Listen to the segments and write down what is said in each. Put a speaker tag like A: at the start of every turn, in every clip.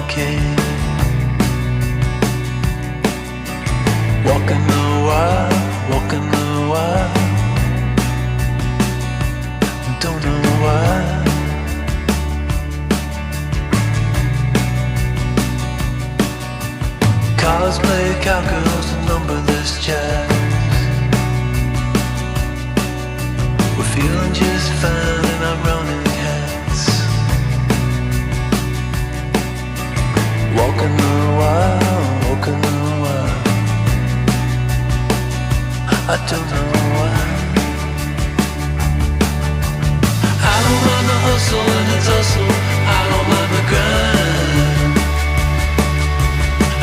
A: arcade. Walking the wild, walking the wild. Don't know why. Cars play cowgirls and numberless jazz. We're feeling just fine in our running hats. Walking the wild, walking the wild. I don't know why. I don't mind the hustle and the tussle. I don't mind the grind.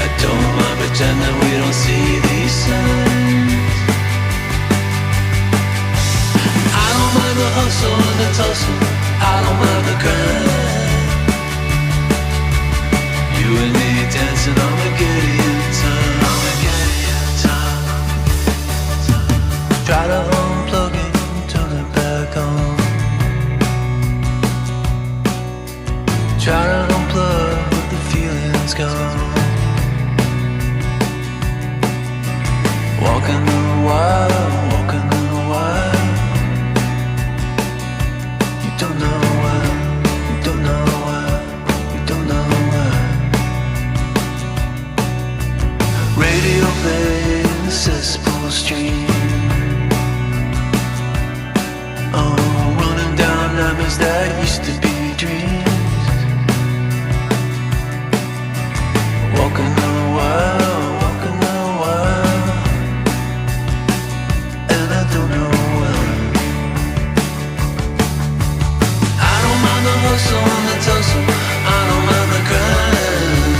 A: I don't mind pretending we don't see these signs. I don't mind the hustle and the tussle. I don't mind the grind. You and me dancing on the Gideon time. Try to unplug it, turn it back on. Try to unplug, but the feeling's gone. Walking the wild, walking the wild. You don't know why, you don't know why, you don't know why. Radio playing the cesspool stream. Oh, running down nightmares that used to be dreams. Walking the wild, walking the wild. And I don't know why. I don't mind the hustle and the tussle. I don't mind the grind.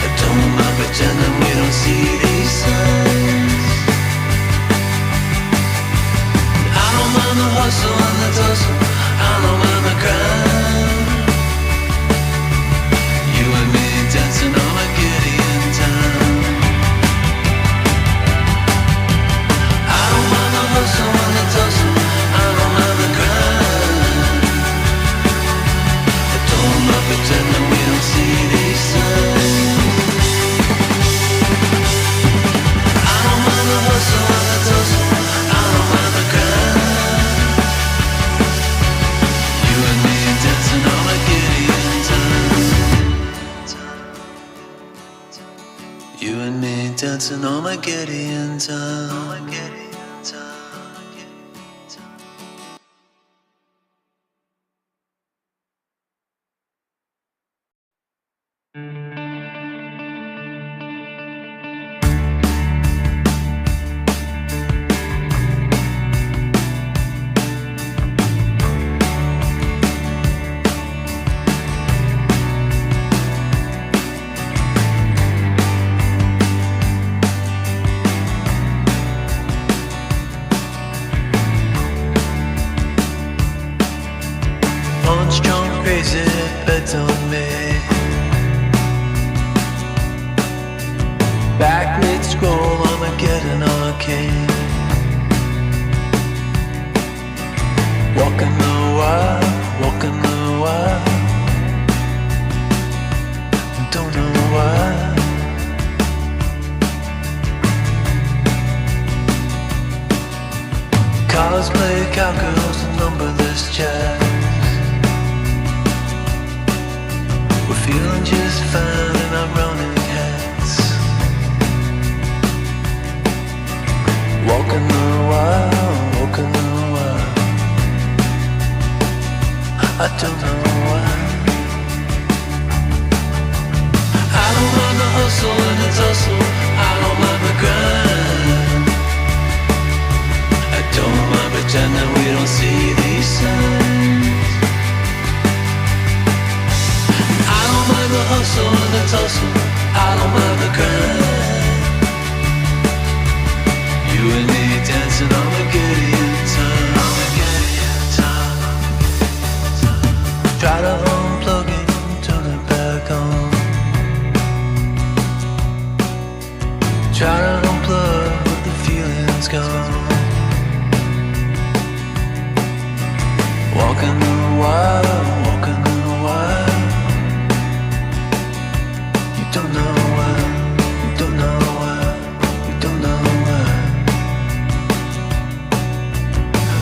A: I don't mind pretending we don't see these signs. The hustle and the tussle, I don't mind the grind. You and me dancing on a Gideon time. I don't mind the hustle and the tussle, I don't mind the grind. I don't mind pretending we don't see these signs. I don't mind the hustle and the tussle, I don't mind the grind. Dancing on a Gideon time. You and me dancing on a Gideon time. Strong, crazy, bet on me. Back mid-scroll, Armageddon arcade. Walking the wild, walking the wild. Don't know why. Cars play cowgirls and numberless jazz. We're feeling just fine in our running hats. Walking the wild, walking the wild. I don't know why. I don't mind the hustle and the tussle. I don't mind the grind. I don't mind pretending we don't see these signs. The hustle and the tussle, I don't mind the grind. You and me dancing on a Gideon time. Try to unplug it, turn it back on. Try to unplug, but the feeling's gone.